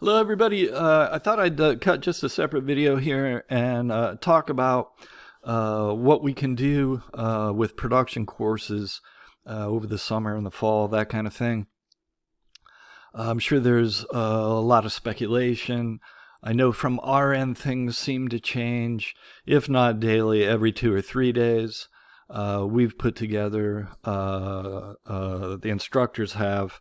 Hello, everybody. I thought I'd cut just a separate video here and talk about what we can do with production courses over the summer and the fall, that kind of thing. I'm sure there's a lot of speculation. I know from our end things seem to change, if not daily, every 2 or 3 days. We've put together, the instructors have,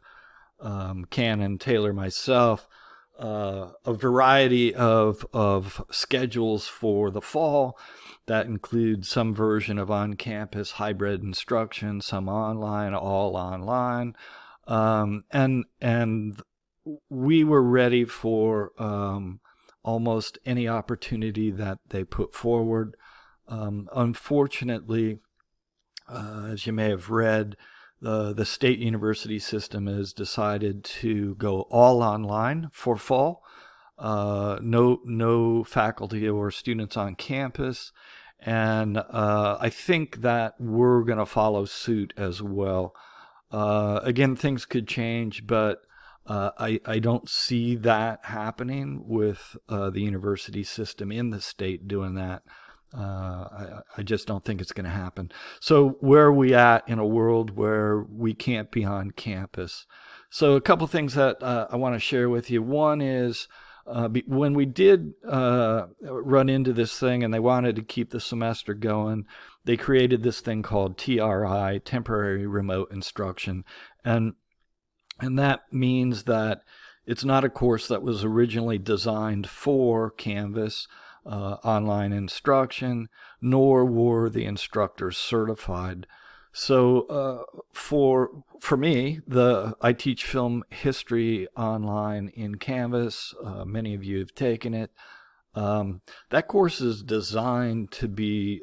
Cannon, Taylor, myself, a variety of schedules for the fall that include some version of on-campus hybrid instruction, some online, all online, and we were ready for almost any opportunity that they put forward. Unfortunately, as you may have read, the state university system has decided to go all online for fall. No faculty or students on campus, and I think that we're going to follow suit as well. Again, things could change, but I don't see that happening with the university system in the state doing that. I just don't think it's going to happen. So where are we at in a world where we can't be on campus? So a couple things that I want to share with you. One is when we did run into this thing and they wanted to keep the semester going, they created this thing called TRI, Temporary Remote Instruction. And that means that it's not a course that was originally designed for Canvas. Online instruction, nor were the instructors certified. So for me, I teach film history online in Canvas. Many of you have taken it. That course is designed to be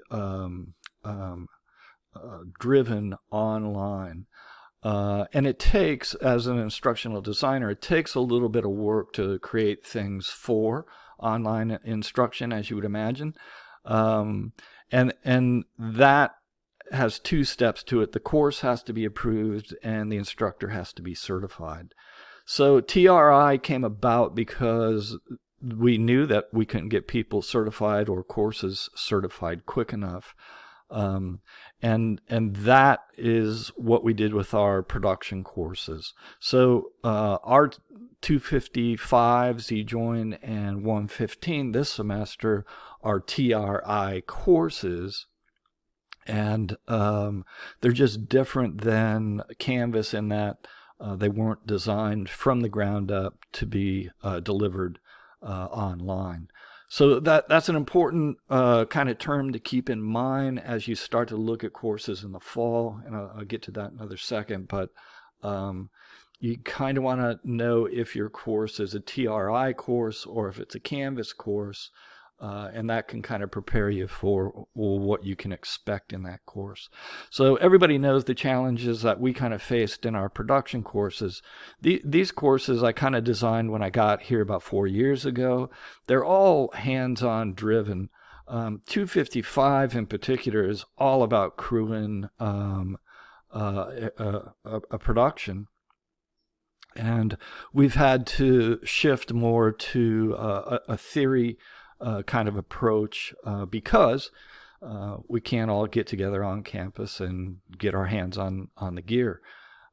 driven online. And it takes, as an instructional designer, it takes a little bit of work to create things for online instruction, as you would imagine. And that has two steps to it. The course has to be approved and the instructor has to be certified. So TRI came about because we knew that we couldn't get people certified or courses certified quick enough. And that is what we did with our production courses. So our 255 Z-Join and 115 this semester are TRI courses, and they're just different than Canvas in that they weren't designed from the ground up to be delivered online. So that's an important kind of term to keep in mind as you start to look at courses in the fall, and I'll get to that in another second. But you kind of want to know if your course is a TRI course or if it's a Canvas course, and that can kind of prepare you for what you can expect in that course. So everybody knows the challenges that we kind of faced in our production courses. These courses I kind of designed when I got here about 4 years ago. They're all hands-on driven. 255 in particular is all about crewing a production. And we've had to shift more to a theory kind of approach because we can't all get together on campus and get our hands on the gear.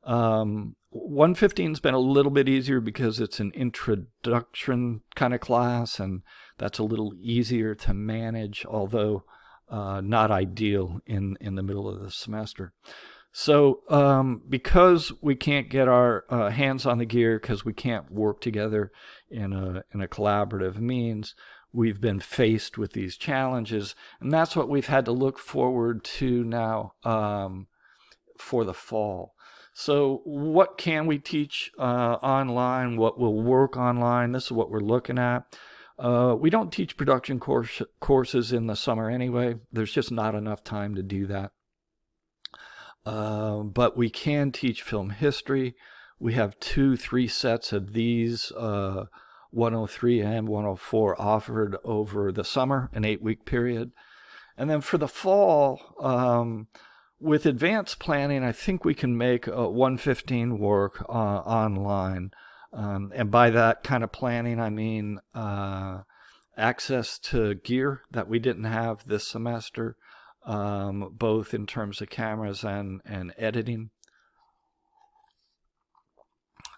115's been a little bit easier because it's an introduction kind of class, and that's a little easier to manage, although not ideal in the middle of the semester. So because we can't get our hands on the gear, because we can't work together in a collaborative means, we've been faced with these challenges, and that's what we've had to look forward to now for the fall. So what can we teach online? What will work online? This is what we're looking at. We don't teach production courses in the summer anyway. There's just not enough time to do that. But we can teach film history. We have 2-3 sets of these 103 and 104 offered over the summer, an 8-week period. And then for the fall, with advanced planning, I think we can make 115 work online. And by that kind of planning, I mean access to gear that we didn't have this semester, both in terms of cameras and editing.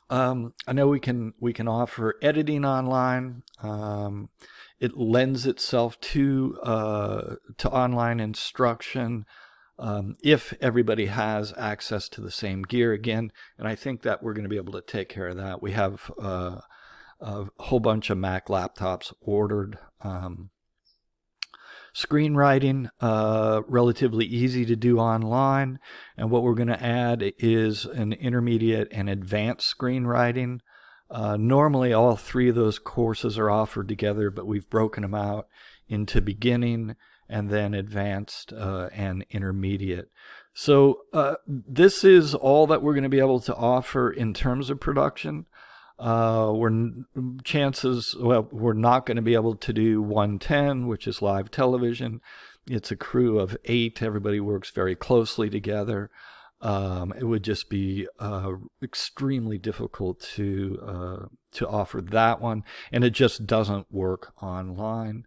I know we can offer editing online. It lends itself to online instruction if everybody has access to the same gear again, and I think that we're going to be able to take care of that. We have a whole bunch of Mac laptops ordered. Screenwriting, relatively easy to do online, and what we're going to add is an intermediate and advanced screenwriting. Normally all three of those courses are offered together, but we've broken them out into beginning and then advanced and intermediate. So this is all that we're going to be able to offer in terms of production. We're not going to be able to do 110, which is live television. It's a crew of 8. Everybody works very closely together. It would just be extremely difficult to offer that one, and it just doesn't work online.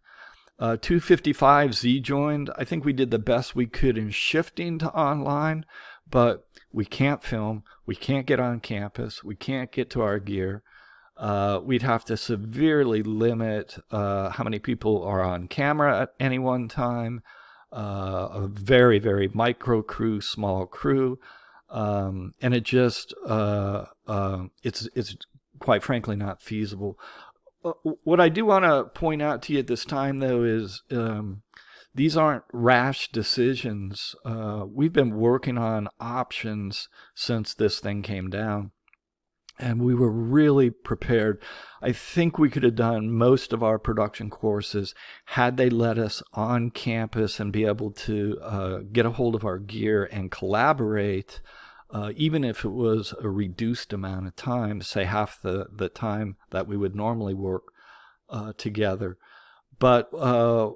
255 Z-joined. I think we did the best we could in shifting to online, but we can't film, we can't get on campus, we can't get to our gear. We'd have to severely limit how many people are on camera at any one time. A very, very micro crew, small crew, and it just it's quite frankly not feasible. What I do want to point out to you at this time, though, is these aren't rash decisions. We've been working on options since this thing came down, and we were really prepared. I think we could have done most of our production courses had they let us on campus and be able to get a hold of our gear and collaborate, even if it was a reduced amount of time, say half the time that we would normally work together. But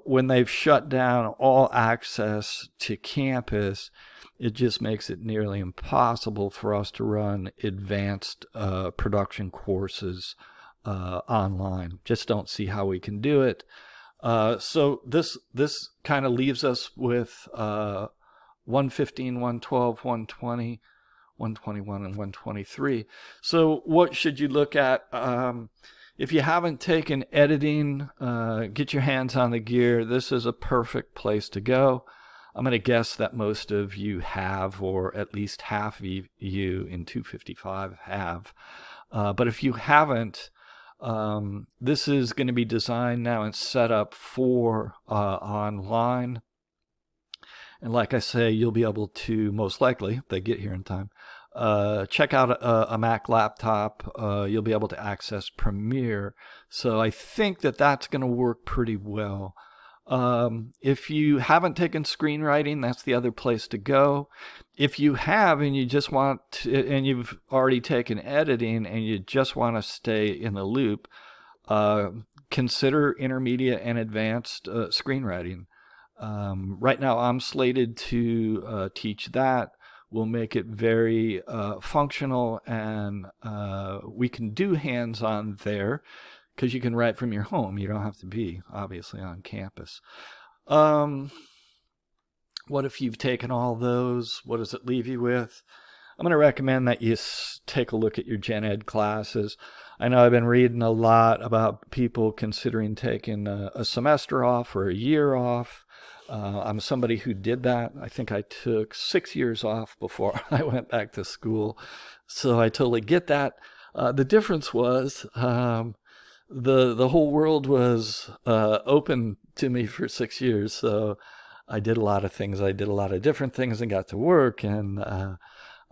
when they've shut down all access to campus, it just makes it nearly impossible for us to run advanced production courses online. Just don't see how we can do it. So this kind of leaves us with 115, 112, 120, 121, and 123. So what should you look at? If you haven't taken editing, get your hands on the gear. This is a perfect place to go. I'm going to guess that most of you have, or at least half of you in 255 have. But if you haven't, this is going to be designed now and set up for online. And like I say, you'll be able to, most likely, if they get here in time, check out a Mac laptop. You'll be able to access Premiere. So I think that that's going to work pretty well. If you haven't taken screenwriting, that's the other place to go. If you have and you just want to, and you've already taken editing and you just want to stay in the loop, consider intermediate and advanced screenwriting. Right now I'm slated to teach that. We'll make it very functional, and we can do hands-on there because you can write from your home. You don't have to be, obviously, on campus. What if you've taken all those? What does it leave you with? I'm going to recommend that you take a look at your gen ed classes. I know I've been reading a lot about people considering taking a semester off or a year off. I'm somebody who did that. I think I took 6 years off before I went back to school. So I totally get that. The difference was the whole world was open to me for 6 years. So I did a lot of things. I did a lot of different things and got to work. And I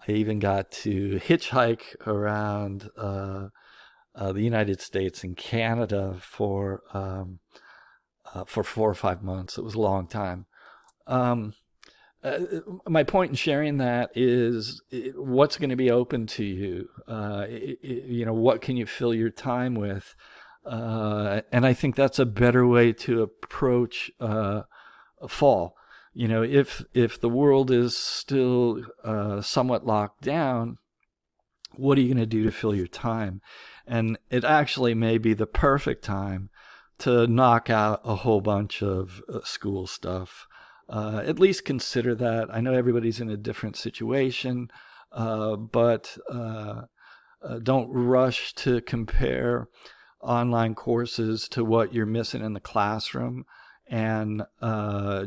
even got to hitchhike around the United States and Canada for 4 or 5 months. It was a long time. My point in sharing that is what's going to be open to you. What can you fill your time with? And I think that's a better way to approach fall. If the world is still somewhat locked down, what are you going to do to fill your time? And it actually may be the perfect time to knock out a whole bunch of school stuff. At least consider that. I know everybody's in a different situation, but don't rush to compare online courses to what you're missing in the classroom and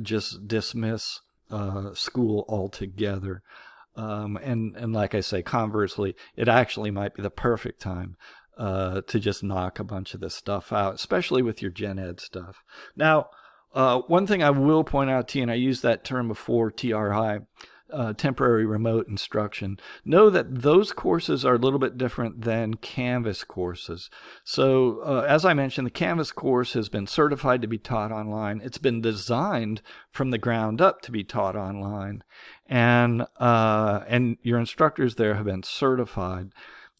just dismiss school altogether. And like I say, conversely, it actually might be the perfect time to just knock a bunch of this stuff out, especially with your gen ed stuff. Now, one thing I will point out to you, and I used that term before, TRI, temporary remote instruction. Know that those courses are a little bit different than Canvas courses. So as I mentioned, the Canvas course has been certified to be taught online. It's been designed from the ground up to be taught online. And your instructors there have been certified.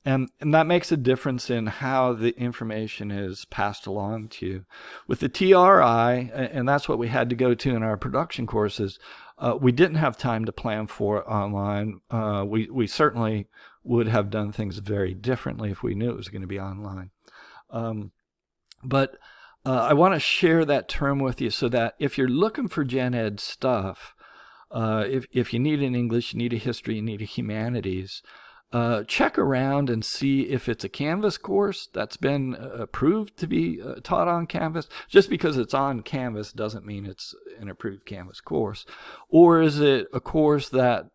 And that makes a difference in how the information is passed along to you. With the TRI, and that's what we had to go to in our production courses, we didn't have time to plan for it online. We certainly would have done things very differently if we knew it was going to be online. But I want to share that term with you so that if you're looking for gen ed stuff, if you need an English, you need a history, you need a humanities, check around and see if it's a Canvas course that's been approved to be taught on Canvas. Just because it's on Canvas doesn't mean it's an approved Canvas course. Or is it a course that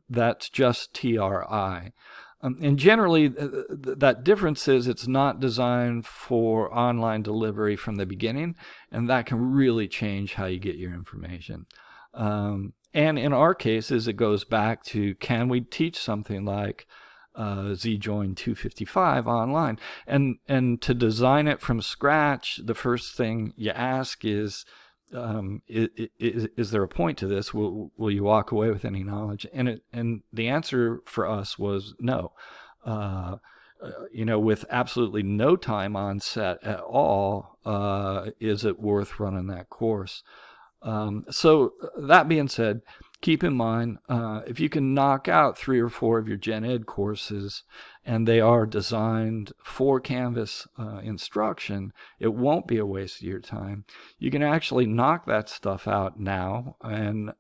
that's just TRI? And generally, that difference is it's not designed for online delivery from the beginning, and that can really change how you get your information. And in our cases, it goes back to, can we teach something like Z-Join 255 online? And to design it from scratch, the first thing you ask is there a point to this? Will you walk away with any knowledge? And the answer for us was no. With absolutely no time on set at all, is it worth running that course? So that being said, keep in mind, if you can knock out 3 or 4 of your gen ed courses and they are designed for Canvas instruction, it won't be a waste of your time. You can actually knock that stuff out now, and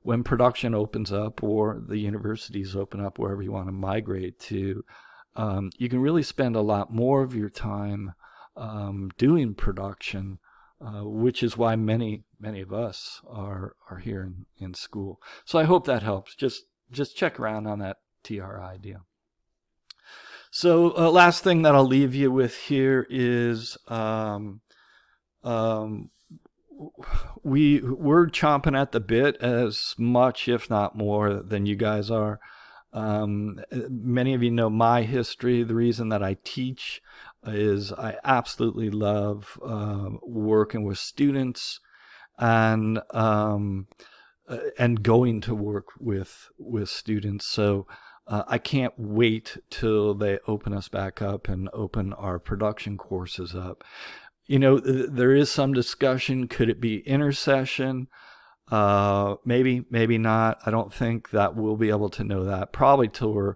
when production opens up or the universities open up, wherever you want to migrate to, you can really spend a lot more of your time doing production, which is why many of us are here in school. So I hope that helps. Just check around on that TRI deal. So last thing that I'll leave you with here is we're chomping at the bit as much, if not more, than you guys are. Many of you know my history. The reason that I teach is I absolutely love working with students and going to work with students. So I can't wait till they open us back up and open our production courses up. There is some discussion. Could it be intersession? Maybe not. I don't think that we'll be able to know that probably till we're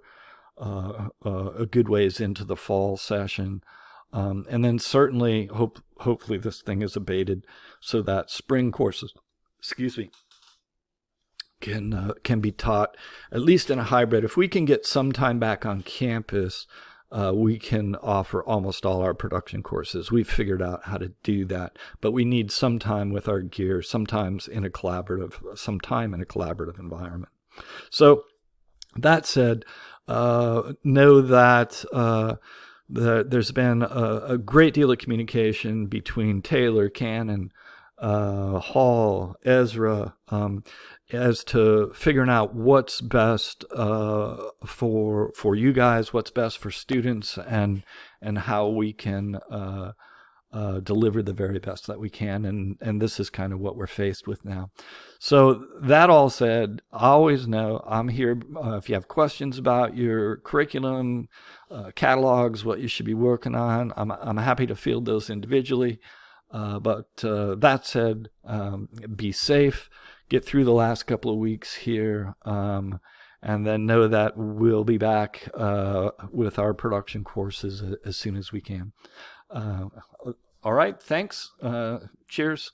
a good ways into the fall session. And then certainly, hopefully this thing is abated so that spring courses, can be taught at least in a hybrid. If we can get some time back on campus, we can offer almost all our production courses. We've figured out how to do that, but we need some time with our gear, some time in a collaborative environment. So that said, know that there's been a great deal of communication between Taylor, Cannon, Hall, Ezra, as to figuring out what's best for you guys, what's best for students, and how we can deliver the very best that we can. And this is kind of what we're faced with now. So that all said, always know I'm here if you have questions about your curriculum, catalogs, what you should be working on. I'm happy to field those individually. But that said, be safe, get through the last couple of weeks here, and then know that we'll be back with our production courses as soon as we can. All right, thanks. Cheers.